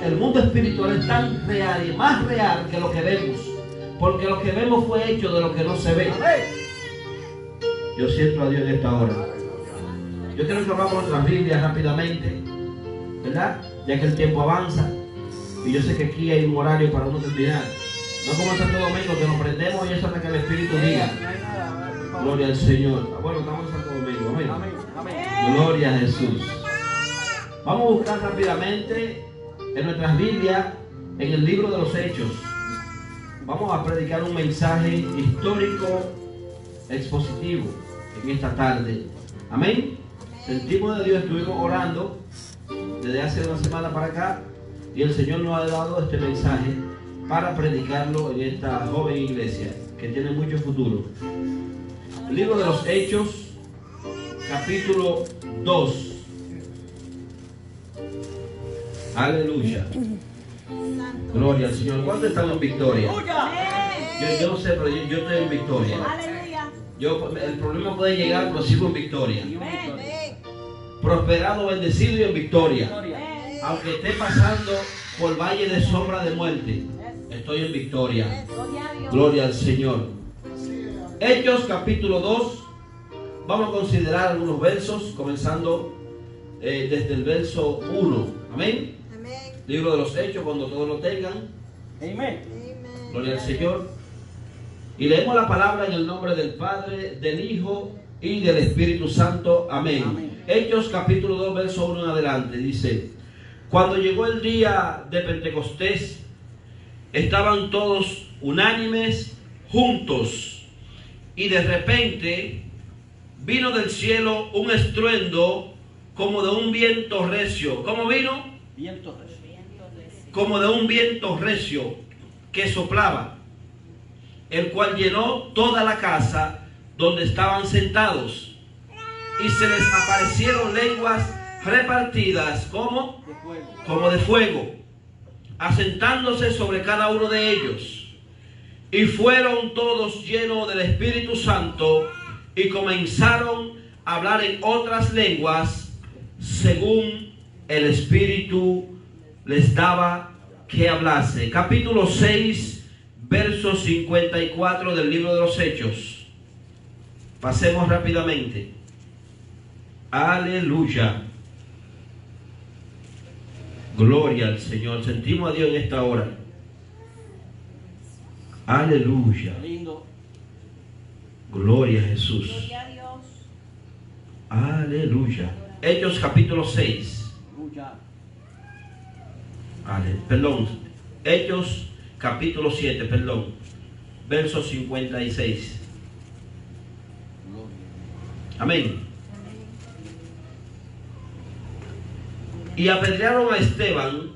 el mundo espiritual es tan real y más real que lo que vemos. Porque lo que vemos fue hecho de lo que no se ve. Yo siento a Dios en esta hora. Yo quiero que abramos nuestras Biblias rápidamente, ¿verdad? Ya que el tiempo avanza. Y yo sé que aquí hay un horario para uno terminar. No como en Santo Domingo, que nos prendemos y eso hasta que el Espíritu diga. Gloria al Señor. Bueno, estamos en Santo Domingo. Amén. Gloria a Jesús. Vamos a buscar rápidamente en nuestras Biblias, en el libro de los Hechos. Vamos a predicar un mensaje histórico expositivo en esta tarde. Amén. Sentimos de Dios, estuvimos orando desde hace una semana para acá y el Señor nos ha dado este mensaje para predicarlo en esta joven iglesia que tiene mucho futuro. El libro de los Hechos, capítulo 2. Aleluya. Gloria al Señor. ¿Cuántos están en victoria? Yo no sé, pero yo estoy en victoria. El problema puede llegar, pero sigo en victoria. Prosperado, bendecido y en victoria. Aunque esté pasando por valle de sombra de muerte, estoy en victoria. Gloria al Señor. Hechos capítulo 2. Vamos a considerar algunos versos, comenzando desde el verso 1. Amén. Libro de los Hechos, cuando todos lo tengan. Amén. Gloria al Señor. Y leemos la palabra en el nombre del Padre, del Hijo y del Espíritu Santo. Amén. Amén. Hechos capítulo 2, verso 1 en adelante. Dice: cuando llegó el día de Pentecostés, estaban todos unánimes juntos, y de repente vino del cielo un estruendo como de un viento recio. ¿Cómo vino? Viento recio. Como de un viento recio que soplaba, el cual llenó toda la casa donde estaban sentados, y se les aparecieron lenguas repartidas como de fuego, asentándose sobre cada uno de ellos, y fueron todos llenos del Espíritu Santo, y comenzaron a hablar en otras lenguas según el Espíritu les daba que hablase. Capítulo 6, verso 54 del libro de los Hechos. Pasemos rápidamente. Aleluya. Gloria al Señor. Sentimos a Dios en esta hora. Aleluya. Gloria a Jesús. Gloria a Dios. Aleluya. Hechos capítulo 6. Perdón. Hechos capítulo 7, perdón. Verso 56. Amén. Y apedrearon a Esteban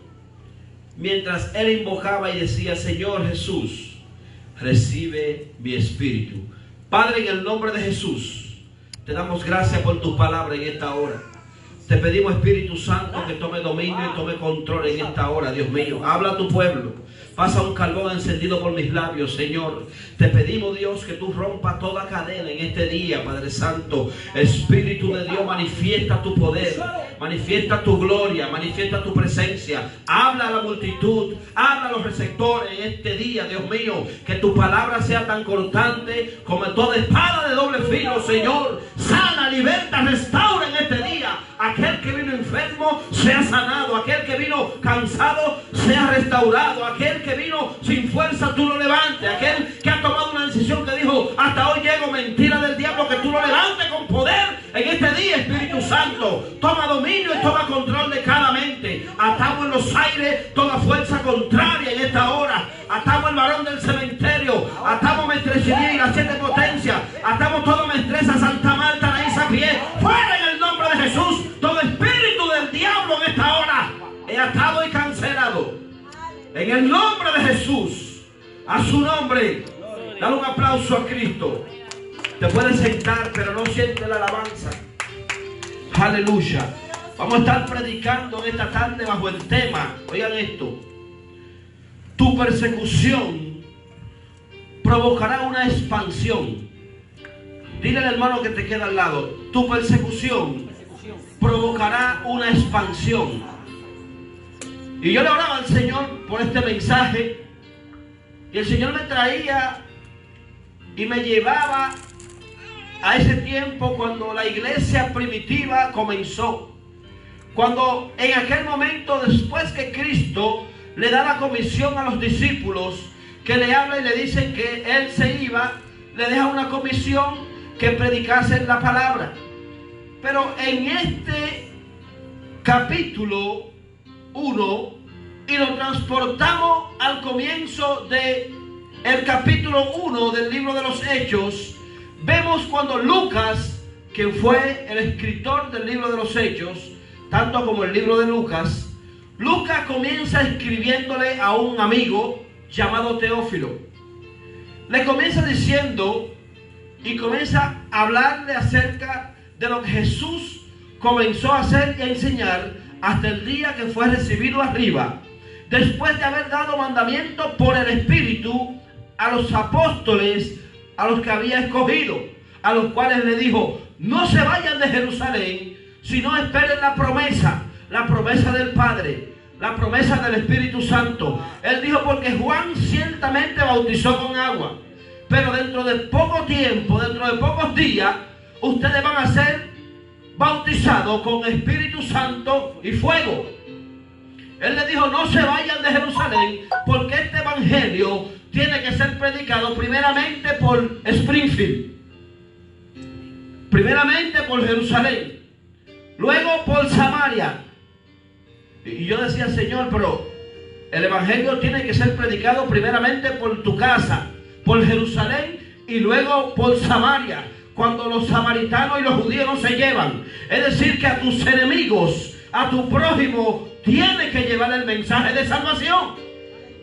mientras él invocaba y decía: Señor Jesús, recibe mi espíritu. Padre, en el nombre de Jesús, te damos gracias por tu palabra en esta hora. Te pedimos, Espíritu Santo, que tome dominio y tome control en esta hora, Dios mío. Habla a tu pueblo. Pasa un carbón encendido por mis labios, Señor. Te pedimos, Dios, que tú rompas toda cadena en este día, Padre Santo. Espíritu de Dios, manifiesta tu poder, manifiesta tu gloria, manifiesta tu presencia. Habla a la multitud, habla a los receptores en este día, Dios mío. Que tu palabra sea tan cortante como toda espada de doble filo, Señor. Sana, liberta, restaura en este día. Aquel que vino enfermo sea sanado, aquel que vino cansado sea restaurado, aquel que vino sin fuerza tú lo levantes, aquel que ha tomado una decisión que dijo: hasta hoy llego, mentira del diablo, que tú lo levantes con poder en este día. Espíritu Santo, toma dominio y toma control de cada mente. Atamos en los aires toda fuerza contraria en esta hora. Atamos el varón del cementerio, atamos Maestresidad y las 7 potencias, atamos toda maestresa Santa Marta, Raíz a pie, fuera en el nombre de Jesús. Todo espíritu del diablo en esta hora he atado y cancelado en el nombre de Jesús. A su nombre, dale un aplauso a Cristo. Te puedes sentar, pero no sientes la alabanza. Aleluya. Vamos a estar predicando en esta tarde bajo el tema, oigan esto: tu persecución provocará una expansión. Dile al hermano que te queda al lado: tu persecución provocará una expansión. Y yo le oraba al Señor por este mensaje. Y el Señor me traía y me llevaba a ese tiempo cuando la iglesia primitiva comenzó. Cuando en aquel momento, después que Cristo le da la comisión a los discípulos, que le habla y le dicen que Él se iba, le deja una comisión que predicase la palabra. Pero en este capítulo 1, y lo transportamos al comienzo del capítulo 1 del libro de los Hechos, vemos cuando Lucas, quien fue el escritor del libro de los Hechos, tanto como el libro de Lucas, Lucas comienza escribiéndole a un amigo llamado Teófilo. Le comienza diciendo y comienza a hablarle acerca de lo que Jesús comenzó a hacer y a enseñar hasta el día que fue recibido arriba, después de haber dado mandamiento por el Espíritu a los apóstoles, a los que había escogido, a los cuales le dijo: no se vayan de Jerusalén, sino esperen la promesa del Padre, la promesa del Espíritu Santo. Él dijo: porque Juan ciertamente bautizó con agua, pero dentro de poco tiempo, dentro de pocos días, ustedes van a ser bautizados con Espíritu Santo y fuego. Él le dijo: no se vayan de Jerusalén, porque este evangelio tiene que ser predicado primeramente por Springfield, primeramente por Jerusalén, luego por Samaria. Y yo decía: Señor, pero el evangelio tiene que ser predicado primeramente por tu casa, por Jerusalén, y luego por Samaria, cuando los samaritanos y los judíos no se llevan. Es decir, que a tus enemigos, a tu prójimo, tiene que llevar el mensaje de salvación.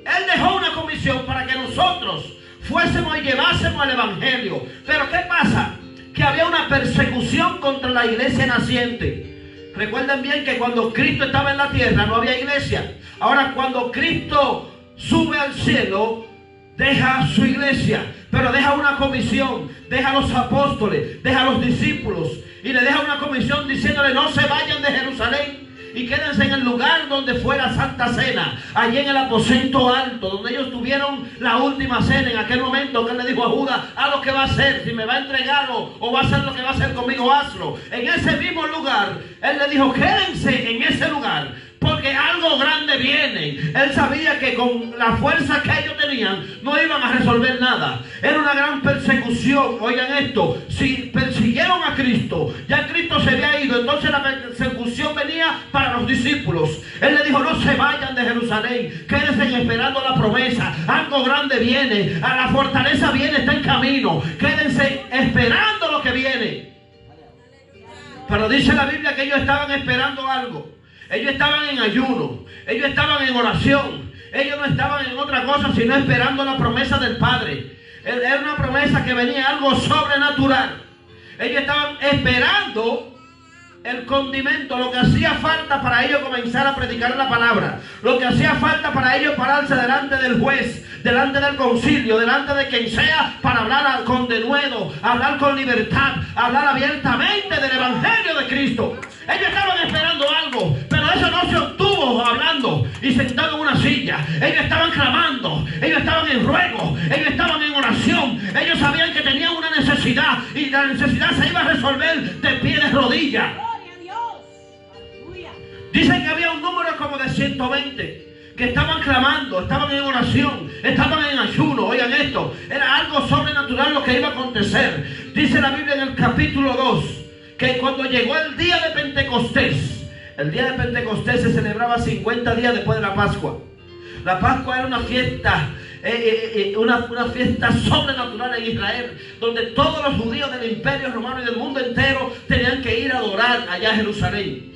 Él dejó una comisión para que nosotros fuésemos y llevásemos el evangelio. Pero ¿qué pasa? Que había una persecución contra la iglesia naciente. Recuerden bien que cuando Cristo estaba en la tierra no había iglesia. Ahora, cuando Cristo sube al cielo, deja su iglesia, pero deja una comisión, deja a los apóstoles, deja a los discípulos, y le deja una comisión diciéndole: no se vayan de Jerusalén y quédense en el lugar donde fue la Santa Cena, allí en el aposento alto, donde ellos tuvieron la última cena. En aquel momento que él le dijo a Judas: haz lo que va a hacer, si me va a entregar o va a hacer lo que va a hacer conmigo, hazlo. En ese mismo lugar, él le dijo: quédense en ese lugar, porque algo grande viene. Él sabía que con la fuerza que ellos tenían no iban a resolver nada. Era una gran persecución. Oigan esto: si persiguieron a Cristo, ya Cristo se había ido, entonces la persecución venía para los discípulos. Él le dijo: no se vayan de Jerusalén, quédense esperando la promesa. Algo grande viene, a la fortaleza viene, está en camino. Quédense esperando lo que viene. Pero dice la Biblia que ellos estaban esperando algo. Ellos estaban en ayuno, ellos estaban en oración, ellos no estaban en otra cosa sino esperando la promesa del Padre. Era una promesa que venía, algo sobrenatural. Ellos estaban esperando el condimento, lo que hacía falta para ellos comenzar a predicar la palabra, lo que hacía falta para ellos pararse delante del juez, delante del concilio, delante de quien sea, para hablar con denuedo, hablar con libertad, hablar abiertamente del evangelio de Cristo. Ellos estaban esperando algo, pero eso no se obtuvo hablando y sentado en una silla. Ellos estaban clamando, ellos estaban en ruego, ellos estaban en oración. Ellos sabían que tenían una necesidad y la necesidad se iba a resolver de pie de rodillas. Dicen que había un número como de 120 que estaban clamando, estaban en oración, estaban en ayuno. Oigan esto, era algo sobrenatural lo que iba a acontecer. Dice la Biblia en el capítulo 2 que cuando llegó el día de Pentecostés, el día de Pentecostés se celebraba 50 días después de la Pascua. La Pascua era una fiesta, una fiesta sobrenatural en Israel, donde todos los judíos del Imperio Romano y del mundo entero tenían que ir a adorar allá a Jerusalén.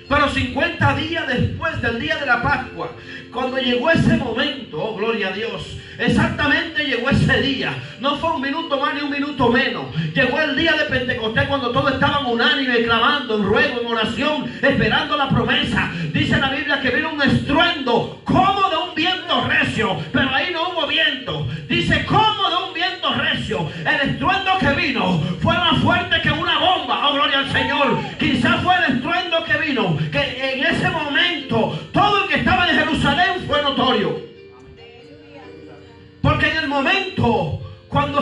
Pero 50 días después del día de la Pascua, cuando llegó ese momento, oh gloria a Dios, exactamente llegó ese día. No fue un minuto más ni un minuto menos. Llegó el día de Pentecostés cuando todos estaban unánimes, clamando, en ruego, en oración, esperando la promesa. Dice la Biblia que vino un estruendo como de un viento recio, pero ahí no hubo viento. Dice como de un viento recio. El estruendo que vino fue más fuerte que una bomba. Oh gloria al Señor. Quizás fue el estruendo que vino, que en ese momento todo el que estaba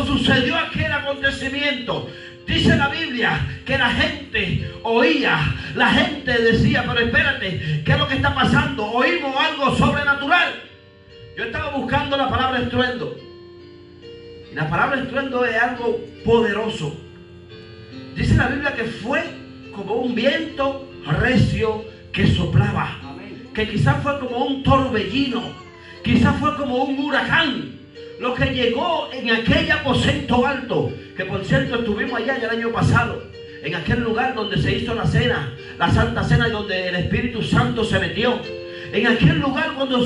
sucedió aquel acontecimiento, dice la Biblia que la gente oía, la gente decía, pero espérate, ¿qué es lo que está pasando? Oímos algo sobrenatural. Yo estaba buscando la palabra estruendo. Y la palabra estruendo es algo poderoso. Dice la Biblia que fue como un viento recio que soplaba. Que quizás fue como un torbellino, quizás fue como un huracán, lo que llegó en aquel aposento alto, que por cierto estuvimos allá el año pasado, en aquel lugar donde se hizo la cena, la Santa Cena, y donde el Espíritu Santo se metió. En aquel lugar cuando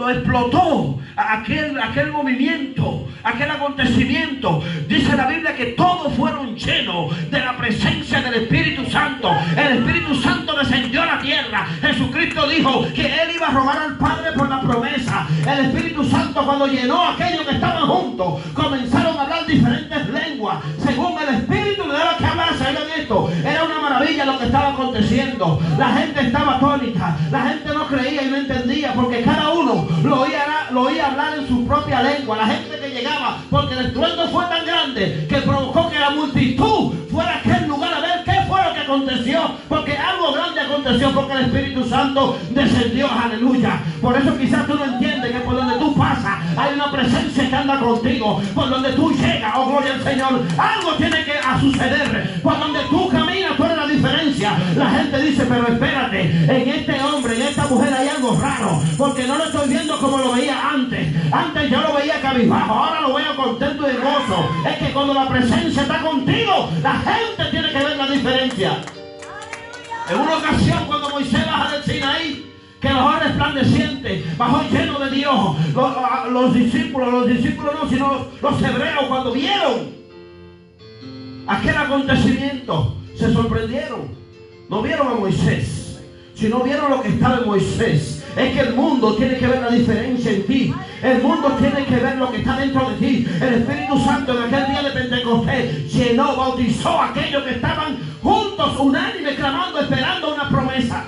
explotó aquel movimiento, aquel acontecimiento, dice la Biblia que todos fueron llenos de la presencia del Espíritu Santo. El Espíritu Santo descendió a la tierra. Jesucristo dijo que Él iba a rogar al Padre por la promesa. El Espíritu Santo, cuando llenó a aquellos que estaban juntos, comenzaron a hablar diferentes lenguas según el Espíritu le daba que hablar. ¿Saben esto? Era una maravilla lo que estaba aconteciendo. La gente estaba atónita, la gente no creía y no entendía, porque cada uno lo oía hablar en su propia lengua. La gente que llegaba, porque el estruendo fue tan grande que provocó que la multitud fuera a aquel lugar a ver qué fue lo que aconteció, porque algo grande aconteció, porque el Espíritu Santo descendió. Aleluya. Por eso quizás tú no entiendes que por donde tú pasas hay una presencia que anda contigo. Por donde tú llegas, oh gloria al Señor, algo tiene que suceder. Por donde tú caminas, tú eres la diferencia. La gente dice, pero espérate, en este hombre, en esta mujer hay algo raro, porque no lo estoy viendo como lo veía antes. Antes yo lo veía cabizbajo, ahora lo veo contento y gozo. Es que cuando la presencia está contigo, la gente tiene que ver la diferencia. En una ocasión, cuando Moisés baja del Sinaí, que bajó resplandeciente, bajó lleno de Dios, los discípulos no, sino los hebreos, cuando vieron aquel acontecimiento, se sorprendieron. No vieron a Moisés, sino vieron lo que estaba en Moisés. Es que el mundo tiene que ver la diferencia en ti. El mundo tiene que ver lo que está dentro de ti. El Espíritu Santo en aquel día de Pentecostés llenó, bautizó a aquellos que estaban juntos, unánimes, clamando, esperando una promesa.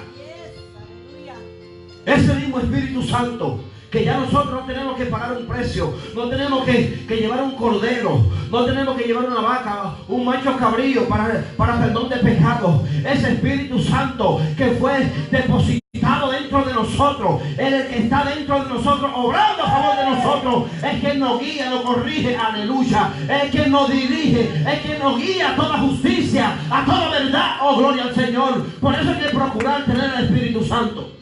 Ese mismo Espíritu Santo, que ya nosotros no tenemos que pagar un precio, no tenemos que llevar un cordero, no tenemos que llevar una vaca, un macho cabrío para perdón de pecados. Ese Espíritu Santo que fue depositado dentro de nosotros, Él es el que está dentro de nosotros, obrando a favor de nosotros, es quien nos guía, nos corrige, aleluya, es quien nos dirige, es quien nos guía a toda justicia, a toda verdad, oh gloria al Señor. Por eso hay que procurar tener el Espíritu Santo.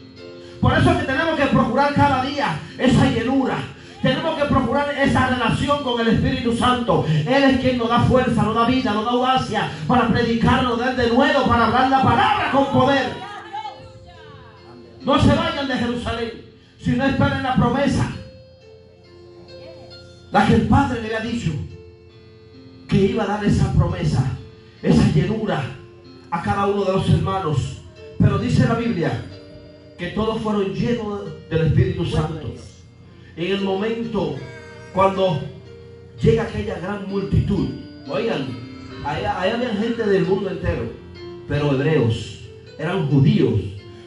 Por eso es que tenemos que procurar cada día esa llenura. Tenemos que procurar esa relación con el Espíritu Santo. Él es quien nos da fuerza, nos da vida, nos da audacia para predicar, nos da de nuevo, para hablar la palabra con poder. No se vayan de Jerusalén, sino esperen la promesa, la que el Padre le había dicho, que iba a dar esa promesa, esa llenura a cada uno de los hermanos. Pero dice la Biblia que todos fueron llenos del Espíritu Santo. En el momento cuando llega aquella gran multitud, oigan, ahí había gente del mundo entero, pero hebreos, eran judíos,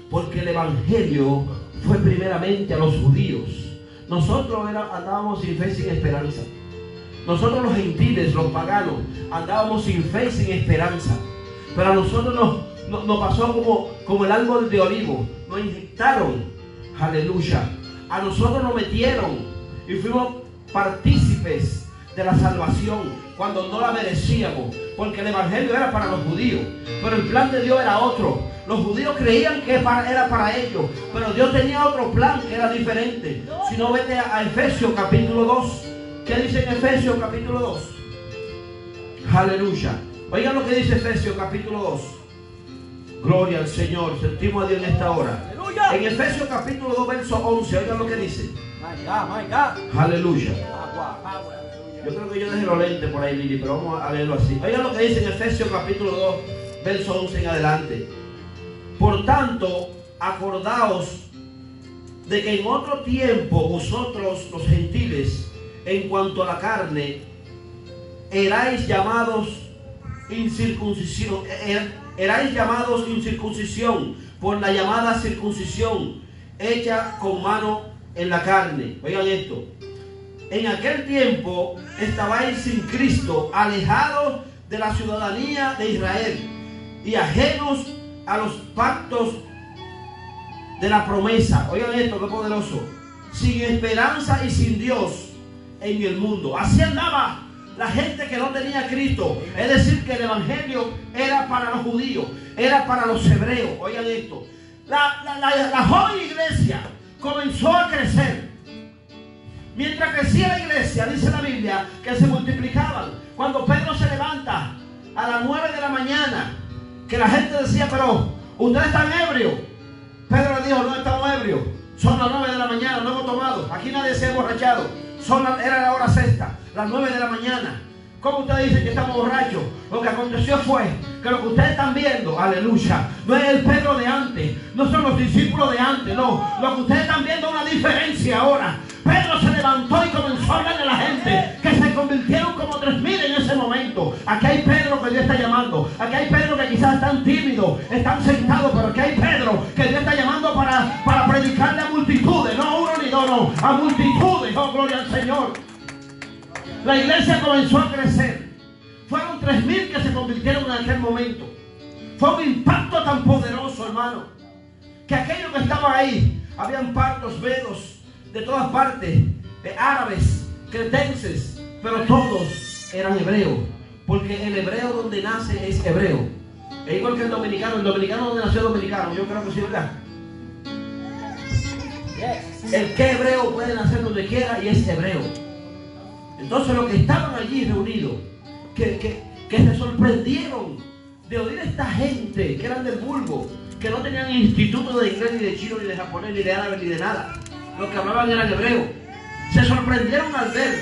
porque el Evangelio fue primeramente a los judíos. Nosotros andábamos sin fe, sin esperanza. Nosotros los gentiles, los paganos, andábamos sin fe, sin esperanza. Pero a nosotros nos pasó como el árbol de olivo. Nos inyectaron, aleluya. A nosotros nos metieron y fuimos partícipes de la salvación cuando no la merecíamos, porque el Evangelio era para los judíos, pero el plan de Dios era otro. Los judíos creían que era para ellos, pero Dios tenía otro plan que era diferente. Si no, vete a Efesios capítulo 2. ¿Qué dice en Efesios capítulo 2? Aleluya. Oigan lo que dice Efesios capítulo 2. Gloria al Señor, sentimos a Dios en esta hora. ¡Aleluya! En Efesios capítulo 2, verso 11, oigan lo que dice. Aleluya. Yo creo que yo dejé los lentes por ahí, Lili, pero vamos a leerlo así. Oigan lo que dice en Efesios capítulo 2, verso 11 en adelante. Por tanto, acordaos de que en otro tiempo vosotros, los gentiles, en cuanto a la carne, erais llamados incircuncisión. Erais llamados incircuncisión por la llamada circuncisión hecha con mano en la carne. Oigan esto. en aquel tiempo estabais sin Cristo, alejados de la ciudadanía de Israel y ajenos a los pactos de la promesa. Oigan esto, qué poderoso. Sin esperanza y sin Dios en el mundo. Así andaba la gente que no tenía a Cristo. Es decir, que el evangelio era para los judíos, era para los hebreos. Oigan esto. La joven iglesia comenzó a crecer. Mientras crecía la iglesia, dice la Biblia, que se multiplicaban. Cuando Pedro se levanta a las 9 de la mañana, que la gente decía, pero ustedes están ebrios. Pedro le dijo, no estamos ebrios. Son las 9 de la mañana, no hemos tomado. Aquí nadie se ha emborrachado. Era la hora sexta, las 9 de la mañana. ¿Cómo ustedes dicen que estamos borrachos? Lo que aconteció fue que lo que ustedes están viendo, aleluya, no es el Pedro de antes, no son los discípulos de antes, no. Lo que ustedes están viendo es una diferencia ahora. Pedro se levantó y comenzó a hablarle a la gente, que se convirtieron como 3,000 en ese momento. Aquí hay Pedro que Dios está llamando. Aquí hay Pedro que quizás están tímidos, están sentados, pero aquí hay Pedro que Dios está llamando para predicarle a multitudes, no a uno ni dos, no, a multitudes. Oh, gloria al Señor. La iglesia comenzó a crecer. Fueron 3,000 que se convirtieron en aquel momento. Fue un impacto tan poderoso, hermano, que aquellos que estaban ahí, habían partos, vedos, de todas partes, árabes, cretenses, pero todos eran hebreos, porque el hebreo donde nace es hebreo. Es igual que el dominicano donde nació dominicano, yo creo que sí, ¿verdad? El que hebreo puede nacer donde quiera y es hebreo. Entonces los que estaban allí reunidos, que se sorprendieron de oír a esta gente que eran del vulgo, que no tenían instituto de inglés, ni de chino, ni de japonés, ni de árabe, ni de nada. Los que hablaban eran hebreos. Se sorprendieron al ver,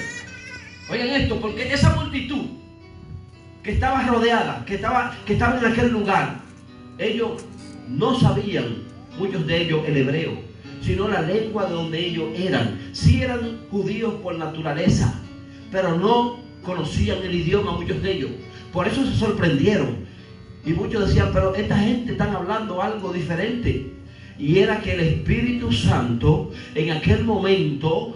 oigan esto, porque esa multitud que estaba rodeada, que estaba en aquel lugar, ellos no sabían, muchos de ellos, el hebreo, sino la lengua de donde ellos eran. Sí eran judíos por naturaleza, pero no conocían el idioma, muchos de ellos. Por eso se sorprendieron. Y muchos decían, pero esta gente están hablando algo diferente. Y era que el Espíritu Santo en aquel momento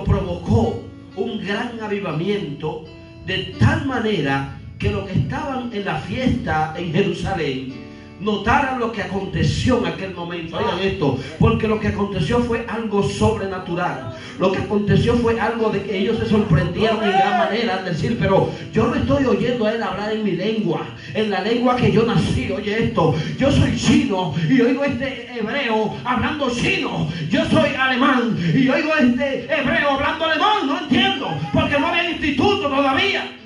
provocó un gran avivamiento, de tal manera que los que estaban en la fiesta en Jerusalén notaran lo que aconteció en aquel momento. Oigan esto, porque lo que aconteció fue algo sobrenatural. Lo que aconteció fue algo de que ellos se sorprendieron en gran manera al decir, pero yo no estoy oyendo a él hablar en mi lengua, en la lengua que yo nací. Oye esto, yo soy chino y oigo este hebreo hablando chino. Yo soy alemán y oigo este hebreo hablando alemán. No entiendo, porque no había instituto todavía.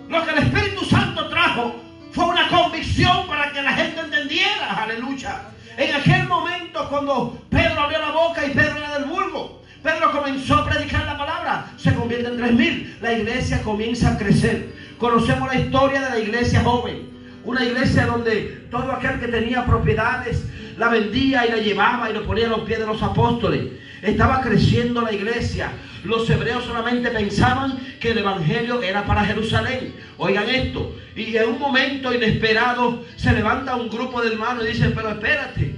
Lo que el Espíritu Santo trajo fue una convicción para que la gente entendiera, aleluya. En aquel momento, cuando Pedro abrió la boca, y Pedro era del vulgo, Pedro comenzó a predicar la palabra, se convierte en 3,000. La iglesia comienza a crecer. Conocemos la historia de la iglesia joven, una iglesia donde todo aquel que tenía propiedades la vendía y la llevaba y lo ponía a los pies de los apóstoles. Estaba creciendo la iglesia. Los hebreos solamente pensaban que el evangelio era para Jerusalén. Oigan esto. Y en un momento inesperado se levanta un grupo de hermanos y dicen, pero espérate,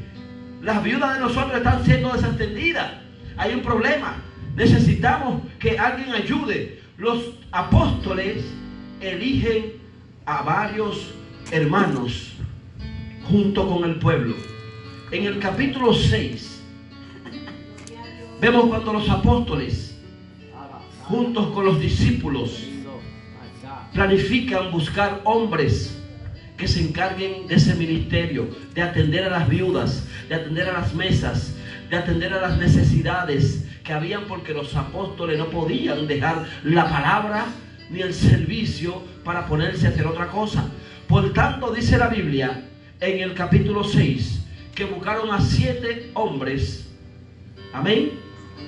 las viudas de nosotros están siendo desatendidas. Hay un problema. Necesitamos que alguien ayude. Los apóstoles eligen a varios hermanos junto con el pueblo. En el capítulo 6 vemos cuando los apóstoles juntos con los discípulos planifican buscar hombres que se encarguen de ese ministerio, de atender a las viudas, de atender a las mesas, de atender a las necesidades que habían, porque los apóstoles no podían dejar la palabra ni el servicio para ponerse a hacer otra cosa. Por tanto, dice la Biblia en el capítulo 6 que buscaron a 7 hombres, amén,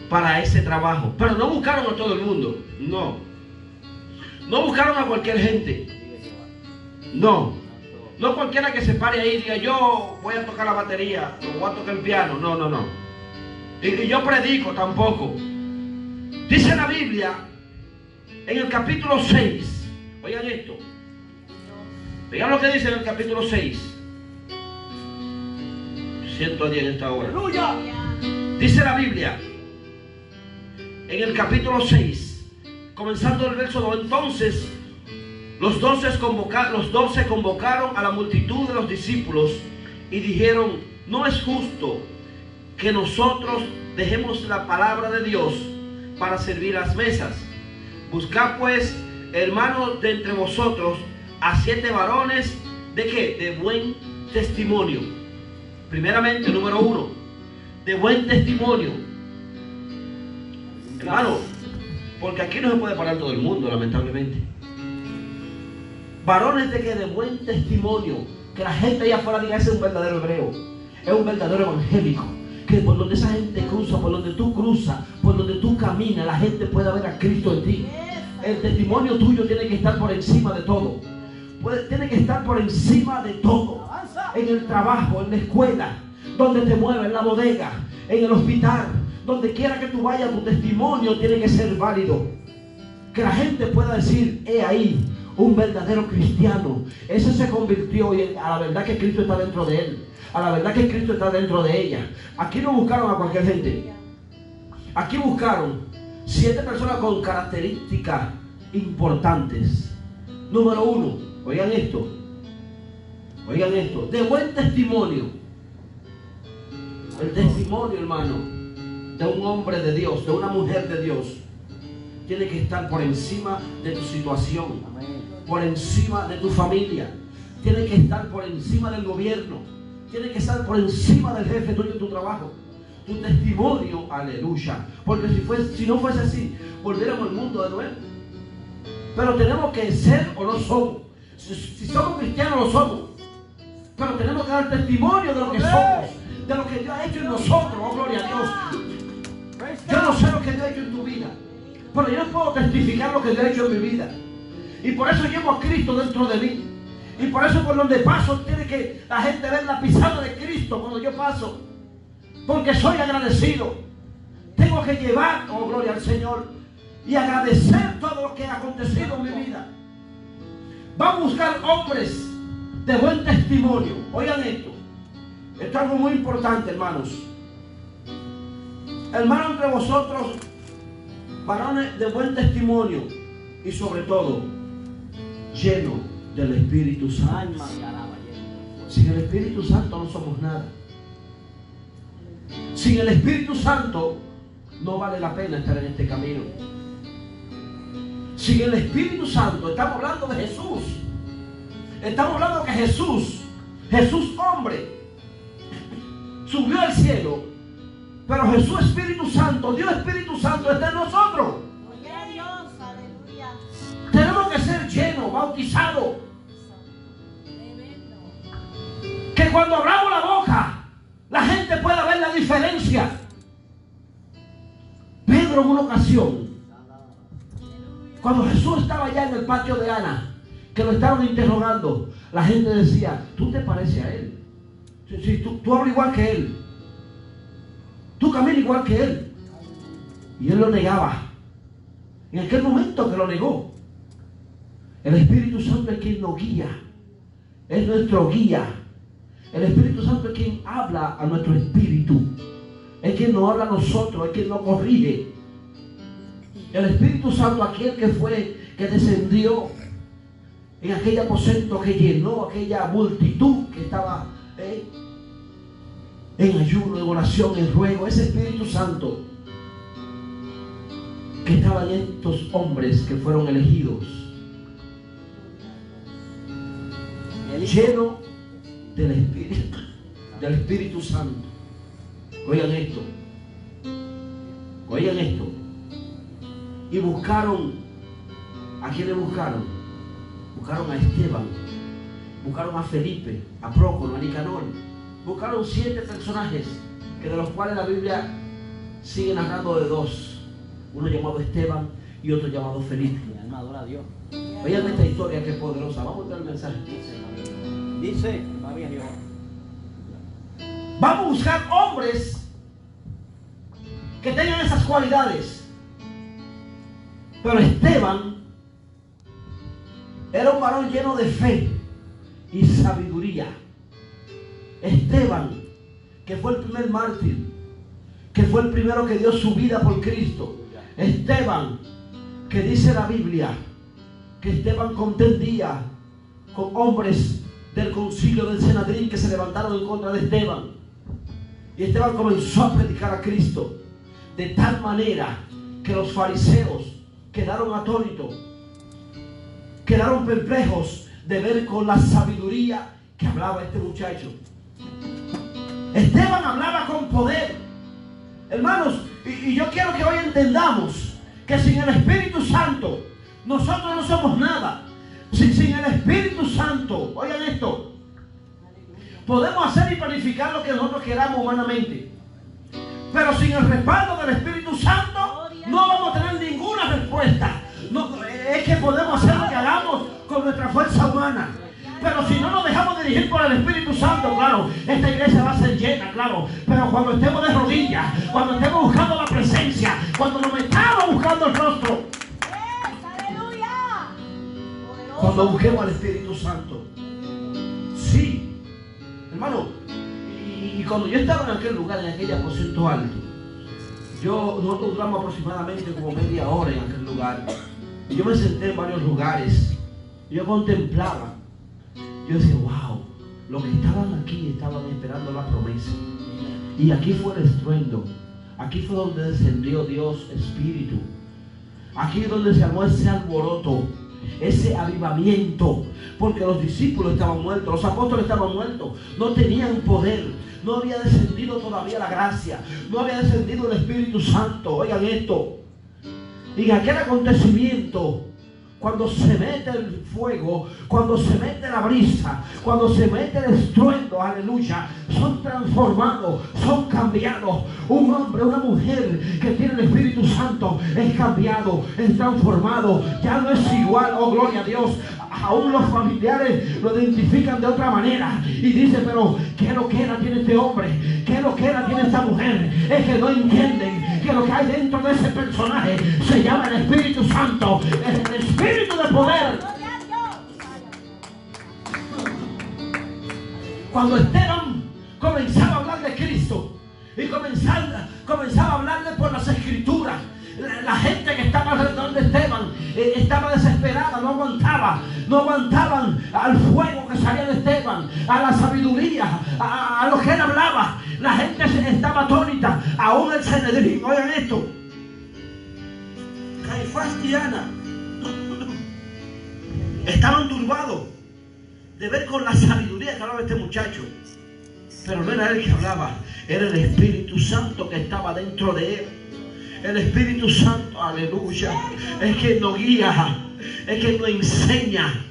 para ese trabajo. Pero no buscaron a todo el mundo, no buscaron a cualquier gente, no cualquiera que se pare ahí y diga, yo voy a tocar la batería o voy a tocar el piano, no, y yo predico tampoco. Dice la Biblia en el capítulo 6, oigan esto, vean lo que dice en el capítulo 6, 110 en esta hora. ¡Aleluya! Dice la Biblia en el capítulo 6, comenzando el verso 2. Entonces los 12 convocaron a la multitud de los discípulos y dijeron: no es justo que nosotros dejemos la palabra de Dios para servir las mesas. Buscad pues, hermanos, de entre vosotros a 7 varones de ¿qué? De buen testimonio. Primeramente, número 1, de buen testimonio. Hermano, porque aquí no se puede parar todo el mundo, lamentablemente. Varones de ¿qué? De buen testimonio. Que la gente allá afuera diga: ese es un verdadero hebreo, es un verdadero evangélico. Que por donde esa gente cruza, por donde tú cruzas, por donde tú caminas, la gente pueda ver a Cristo en ti. El testimonio tuyo tiene que estar por encima de todo. Tiene que estar por encima de todo. En el trabajo, en la escuela, donde te mueves, en la bodega, en el hospital, donde quiera que tú vayas, tu testimonio tiene que ser válido. Que la gente pueda decir: he ahí un verdadero cristiano. Ese se convirtió y a la verdad que Cristo está dentro de él. A la verdad que Cristo está dentro de ella. Aquí no buscaron a cualquier gente. Aquí buscaron 7 personas con características importantes. Número 1, oigan esto, de buen testimonio. El testimonio, hermano, de un hombre de Dios, de una mujer de Dios, tiene que estar por encima de tu situación, por encima de tu familia, tiene que estar por encima del gobierno, tiene que estar por encima del jefe tuyo en tu trabajo. Tu testimonio, aleluya. Porque si no fuese así, volviéramos al mundo de nuevo. Pero tenemos que ser o no somos. Si somos cristianos, lo somos. Pero tenemos que dar testimonio de lo que somos, de lo que Dios ha hecho en nosotros. Oh, gloria a Dios. Yo no sé lo que Dios ha hecho en tu vida, pero yo puedo testificar lo que Dios ha hecho en mi vida. Y por eso llevo a Cristo dentro de mí. Y por eso por donde paso tiene que la gente ver la pisada de Cristo cuando yo paso. Porque soy agradecido. Tengo que llevar, oh gloria al Señor, y agradecer todo lo que ha acontecido en mi vida. Vamos a buscar hombres de buen testimonio. Oigan esto. Esto es algo muy importante, hermanos. Hermanos, entre vosotros, varones de buen testimonio y sobre todo lleno del Espíritu Santo. Sin el Espíritu Santo no somos nada. Sin el Espíritu Santo no vale la pena estar en este camino. Sin el Espíritu Santo, estamos hablando de Jesús. Estamos hablando que Jesús hombre, subió al cielo, pero Jesús Espíritu Santo, Dios Espíritu Santo está en nosotros. Oye Dios, aleluya. Tenemos que ser llenos, bautizados. Que cuando abramos la boca, la gente pueda ver la diferencia. Pedro en una ocasión, cuando Jesús estaba allá en el patio de Ana, que lo estaban interrogando, la gente decía: tú te pareces a él. Sí, tú hablas igual que él. Tú caminas igual que él. Y él lo negaba. En aquel momento que lo negó, el Espíritu Santo es quien nos guía. Es nuestro guía. El Espíritu Santo es quien habla a nuestro espíritu. Es quien nos habla a nosotros, es quien nos corrige. El Espíritu Santo, aquel que descendió en aquel aposento, que llenó aquella multitud que estaba en ayuno, en oración, en ruego. Ese Espíritu Santo que estaba en estos hombres que fueron elegidos, lleno del Espíritu Santo. Oigan esto. Oigan esto. Y buscaron, ¿a quiénes buscaron? Buscaron a Esteban, buscaron a Felipe, a Prócoro, a Nicanor. Buscaron 7 personajes, que de los cuales la Biblia sigue narrando de 2. Uno llamado Esteban y otro llamado Felipe. Adora a Dios. Oigan esta historia que es poderosa. Vamos a ver el mensaje. Dice, Dios. Vamos a buscar hombres que tengan esas cualidades. Pero Esteban era un varón lleno de fe y sabiduría. Esteban, que fue el primer mártir, que fue el primero que dio su vida por Cristo. Esteban, que dice la Biblia que Esteban contendía con hombres del concilio del Sanedrín que se levantaron en contra de Esteban. Y Esteban comenzó a predicar a Cristo de tal manera que los fariseos quedaron atónitos, quedaron perplejos de ver con la sabiduría que hablaba este muchacho. Esteban hablaba con poder. Hermanos, y yo quiero que hoy entendamos que sin el Espíritu Santo nosotros no somos nada. Sin el Espíritu Santo, oigan esto, podemos hacer y planificar lo que nosotros queramos humanamente, pero sin el respaldo del Espíritu Santo no vamos a tener ninguna respuesta. No, es que podemos hacer lo que hagamos con nuestra fuerza humana, pero si no nos dejamos dirigir por el Espíritu Santo, claro, esta iglesia va a ser llena, claro, pero cuando estemos de rodillas, cuando estemos buscando la presencia, cuando nos metamos buscando el rostro, cuando busquemos al Espíritu Santo. Sí, hermano, y cuando yo estaba en aquel lugar, en aquel aposento alto, nosotros duramos aproximadamente como media hora en aquel lugar. Y yo me senté en varios lugares. Yo contemplaba. Yo decía, wow, los que estaban aquí estaban esperando la promesa. Y aquí fue el estruendo. Aquí fue donde descendió Dios Espíritu. Aquí es donde se armó ese alboroto, ese avivamiento, porque los discípulos estaban muertos, los apóstoles estaban muertos, no tenían poder, no había descendido todavía la gracia, no había descendido el Espíritu Santo. Oigan esto, y en aquel acontecimiento, cuando se mete el fuego, cuando se mete la brisa, cuando se mete el estruendo, aleluya, son transformados, son cambiados. Un hombre, una mujer que tiene el Espíritu Santo es cambiado, es transformado, ya no es igual. Oh, gloria a Dios. Aún los familiares lo identifican de otra manera y dicen, pero ¿qué loquera tiene este hombre? ¿Qué loquera tiene esta mujer? Es que no entienden que lo que hay dentro de ese personaje se llama el Espíritu Santo, es el Espíritu de poder. Cuando Esteban comenzaba a hablar de Cristo y comenzaba a hablarle por las Escrituras, la gente que estaba alrededor de Esteban estaba desesperada, no aguantaban al fuego que salía de Esteban, a la sabiduría, a lo que él hablaba. La gente estaba atónita, aún el Sanedrín. Oigan esto, Caifás y Ana estaban turbados de ver con la sabiduría que hablaba este muchacho, pero no era él que hablaba, era el Espíritu Santo que estaba dentro de él. El Espíritu Santo, aleluya, es quien nos guía, es quien nos enseña.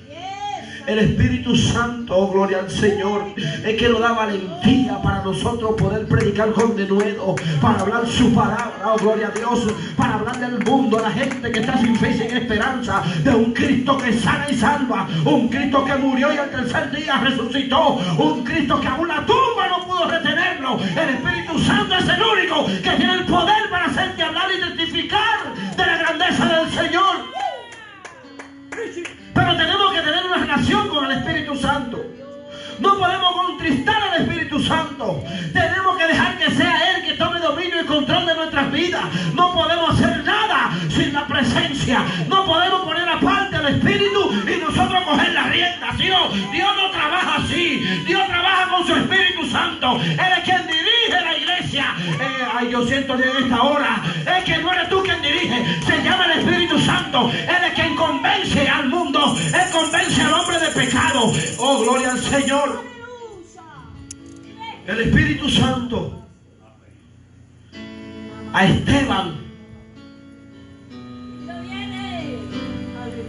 El Espíritu Santo, oh, gloria al Señor, es que nos da valentía para nosotros poder predicar con denuedo, para hablar su palabra, oh, gloria a Dios, para hablarle al mundo, a la gente que está sin fe y sin esperanza, de un Cristo que sana y salva, un Cristo que murió y al tercer día resucitó, un Cristo que aún la tumba no pudo retenerlo. El Espíritu Santo es el único que tiene el poder para hacerte hablar y testificar de la grandeza del Señor. Pero tenemos que tener una relación con el Espíritu Santo. No podemos contristar al Espíritu Santo. Tenemos que dejar que sea Él que tome dominio y control de nuestras vidas. No podemos hacer nada sin la presencia. No podemos poner aparte al Espíritu y nosotros coger la rienda. ¿Sí? No, Dios no trabaja así. Dios trabaja con su Espíritu Santo. Él es quien dirige la iglesia. Yo siento en esta hora, es que no eres tú quien dirige, se llama el Espíritu Santo. Él es quien convence al mundo, Él convence al hombre de pecado. Oh, gloria al Señor. El Espíritu Santo a Esteban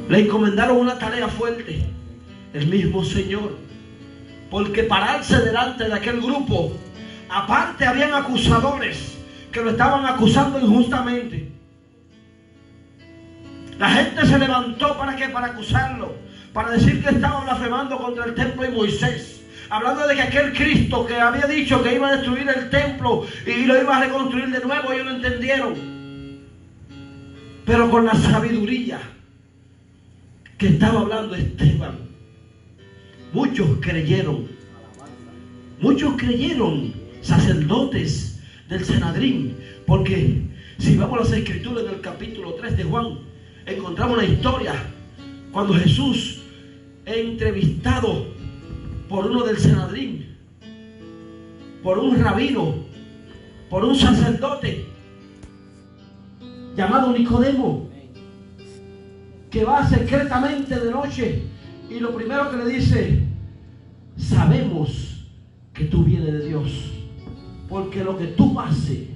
le encomendaron una tarea fuerte, el mismo Señor, porque pararse delante de aquel grupo, aparte habían acusadores que lo estaban acusando injustamente. La gente se levantó ¿para qué? Para acusarlo, para decir que estaba blasfemando contra el templo de Moisés, hablando de que aquel Cristo que había dicho que iba a destruir el templo y lo iba a reconstruir de nuevo, ellos no entendieron. Pero con la sabiduría que estaba hablando Esteban, muchos creyeron, sacerdotes, del Sanedrín. Porque si vamos a las escrituras en el capítulo 3 de Juan, encontramos una historia cuando Jesús es entrevistado por uno del Sanedrín, por un rabino, por un sacerdote llamado Nicodemo, que va secretamente de noche y lo primero que le dice: sabemos que tú vienes de Dios, porque lo que tú haces,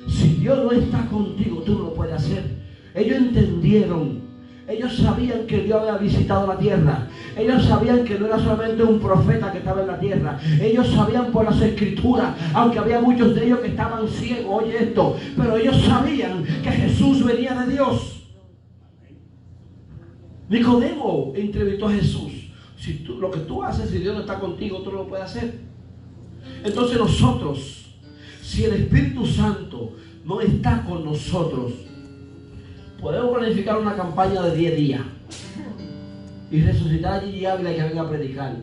si Dios no está contigo, tú no lo puedes hacer. Ellos entendieron, ellos sabían que Dios había visitado la tierra, ellos sabían que no era solamente un profeta que estaba en la tierra, ellos sabían por las escrituras, aunque había muchos de ellos que estaban ciegos, oye esto, pero ellos sabían que Jesús venía de Dios. Nicodemo entrevistó a Jesús: si tú, lo que tú haces, si Dios no está contigo, tú no lo puedes hacer. Entonces nosotros, si el Espíritu Santo no está con nosotros, podemos planificar una campaña de 10 días y resucitar allí y Ávila que venga a predicar.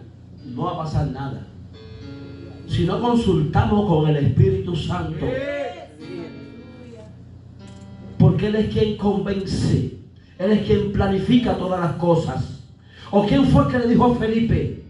No va a pasar nada si no consultamos con el Espíritu Santo, porque Él es quien convence, Él es quien planifica todas las cosas. ¿O quién fue el que le dijo a Felipe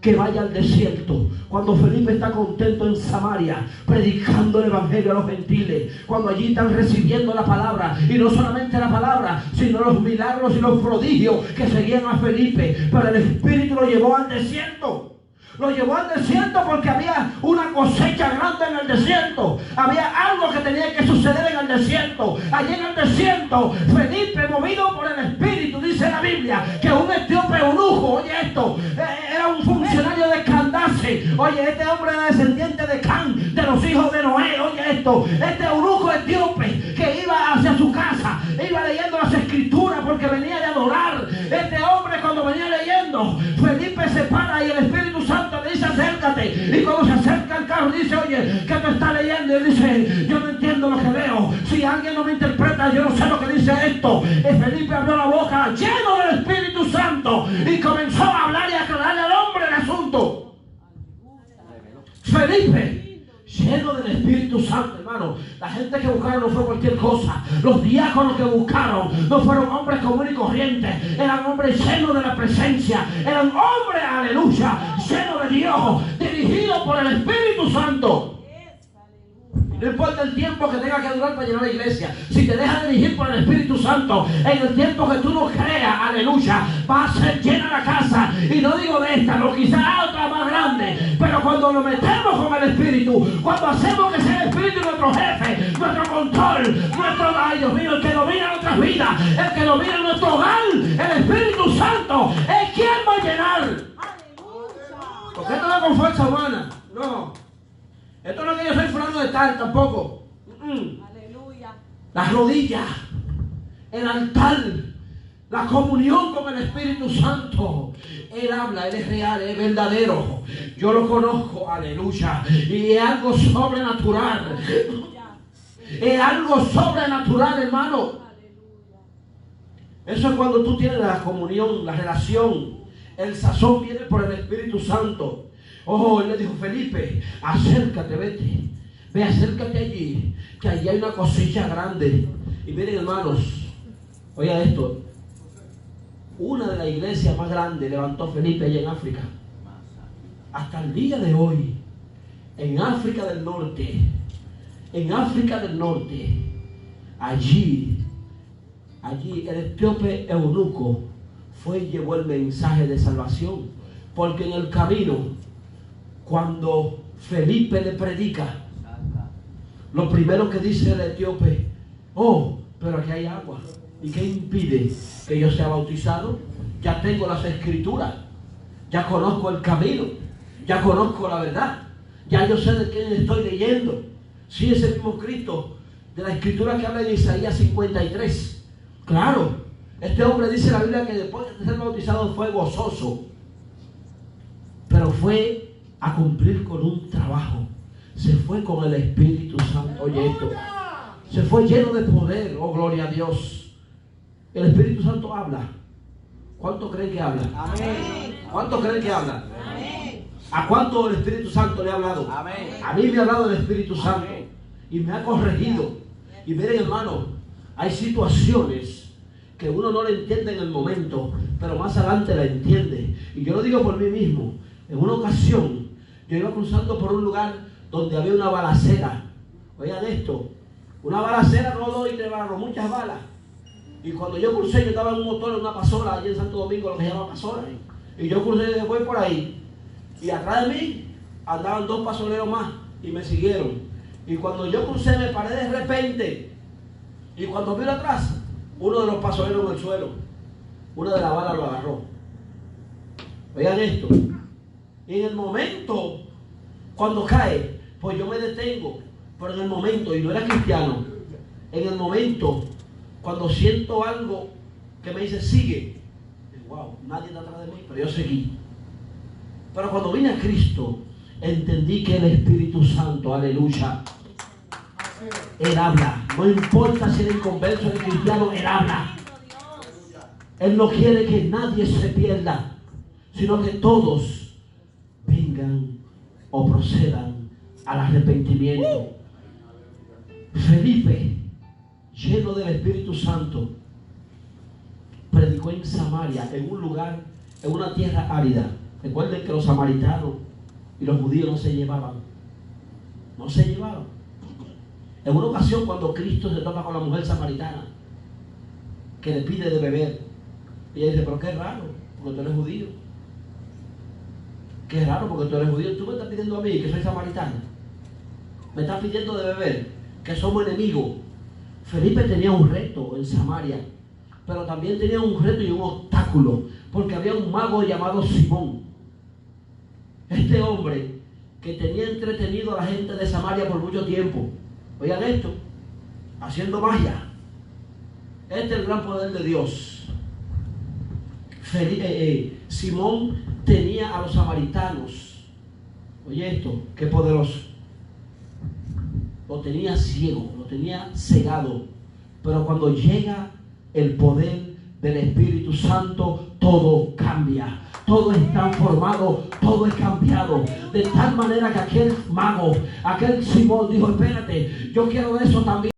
que vaya al desierto? Cuando Felipe está contento en Samaria, predicando el evangelio a los gentiles, cuando allí están recibiendo la palabra, y no solamente la palabra, sino los milagros y los prodigios que seguían a Felipe. Pero el Espíritu lo llevó al desierto. Lo llevó al desierto porque había una cosecha grande en el desierto. Había algo que tenía que suceder en el desierto. Allí en el desierto, Felipe, movido por el Espíritu, dice la Biblia, que un etíope eunuco, oye esto, era un funcionario de Candace. Oye, este hombre era descendiente de Can, de los hijos de Noé. Oye esto, este eunuco etíope que iba hacia su casa, iba leyendo las escrituras porque venía de adorar. Este hombre, cuando venía leyendo, Felipe se para y el Espíritu Santo le dice: acércate. Y cuando se acerca al carro dice: oye, ¿qué te está leyendo? Y él dice: yo no entiendo lo que leo. Si alguien no me interpreta, yo no sé lo que dice esto. Y Felipe abrió la boca lleno del Espíritu Santo y comenzó a hablar y a aclararle al hombre el asunto. Felipe, lleno del Espíritu Santo, hermano. La gente que buscaron no fue cualquier cosa. Los diáconos que buscaron no fueron hombres comunes y corrientes. Eran hombres llenos de la presencia. Eran hombres, aleluya, llenos de Dios, dirigidos por el Espíritu Santo. No importa el tiempo que tenga que durar para llenar la iglesia. Si te dejas dirigir por el Espíritu Santo, en el tiempo que tú no creas, aleluya, va a ser llena la casa. Y no digo de esta, no, quizás otra más grande. Pero cuando nos metemos con el Espíritu, cuando hacemos que sea el Espíritu nuestro jefe, nuestro control, nuestro, ay Dios mío, el que domina nuestras vidas, el que domina nuestro hogar, el Espíritu Santo es quien va a llenar. Porque esto no es con fuerza humana, no. Esto no es que yo soy fulano de tal, tampoco. Aleluya. Las rodillas, el altar, la comunión con el Espíritu Santo. Él habla, Él es real, Él es verdadero. Yo lo conozco, aleluya. Y es algo sobrenatural. Es algo sobrenatural, hermano. Eso es cuando tú tienes la comunión, la relación. El sazón viene por el Espíritu Santo. Oh, él le dijo: Felipe, acércate, vete. Ve, acércate allí, que allí hay una cosecha grande. Y miren, hermanos, oigan esto. Una de las iglesias más grandes levantó Felipe allá en África. Hasta el día de hoy, en África del Norte, allí el etíope eunuco fue y llevó el mensaje de salvación. Porque en el camino, cuando Felipe le predica, lo primero que dice el etíope: oh, pero aquí hay agua. ¿Y qué impide que yo sea bautizado? Ya tengo las escrituras, ya conozco el camino, ya conozco la verdad, ya yo sé de quién estoy leyendo. Sí, es el mismo Cristo de la escritura que habla en Isaías 53. Claro, este hombre dice en la Biblia que después de ser bautizado fue gozoso, pero fue a cumplir con un trabajo. Se fue con el Espíritu Santo. Oye esto, se fue lleno de poder. Oh, gloria a Dios. El Espíritu Santo habla. ¿Cuánto creen que habla? Amén. ¿Cuánto creen que habla? Amén. ¿A cuánto el Espíritu Santo le ha hablado? Amén. A mí me ha hablado el Espíritu Santo. Amén. Y me ha corregido. Y miren, hermano, hay situaciones que uno no le entiende en el momento, pero más adelante la entiende. Y yo lo digo por mí mismo. En una ocasión, yo iba cruzando por un lugar donde había una balacera. Oigan esto, una balacera, no 2 y 3 balas, muchas balas. Y cuando yo crucé, yo estaba en un motor, en una pasola, allí en Santo Domingo, lo que se llama pasola. Y yo crucé y voy por ahí. Y atrás de mí andaban 2 pasoleros más y me siguieron. Y cuando yo crucé, me paré de repente. Y cuando miro atrás, uno de los pasoleros en el suelo, una de las balas lo agarró. Oigan esto. Y en el momento, cuando cae, pues yo me detengo. Pero en el momento, y no era cristiano, en el momento, cuando siento algo que me dice, sigue. Digo, wow, nadie está atrás de mí, pero yo seguí. Pero cuando vine a Cristo, entendí que el Espíritu Santo, aleluya, Él habla. No importa si eres inconverso o eres cristiano, Él habla. Él no quiere que nadie se pierda, sino que todos vengan o procedan al arrepentimiento. Felipe, lleno del Espíritu Santo, predicó en Samaria, en un lugar, en una tierra árida. Recuerden que los samaritanos y los judíos no se llevaban. No se llevaban. En una ocasión, cuando Cristo se topa con la mujer samaritana, que le pide de beber, ella dice, pero qué raro, porque tú eres judío. Qué raro, porque tú eres judío. Tú me estás pidiendo a mí, que soy samaritana. Me estás pidiendo de beber, que somos enemigos. Felipe tenía un reto en Samaria, pero también tenía un reto y un obstáculo, porque había un mago llamado Simón. Este hombre que tenía entretenido a la gente de Samaria por mucho tiempo. Oigan esto, haciendo magia. Este es el gran poder de Dios. Simón tenía a los samaritanos. Oye esto, qué poderoso. Lo tenía ciego, lo tenía cegado. Pero cuando llega el poder del Espíritu Santo, todo cambia. Todo es transformado, todo es cambiado. De tal manera que aquel mago, aquel Simón dijo, espérate, yo quiero eso también.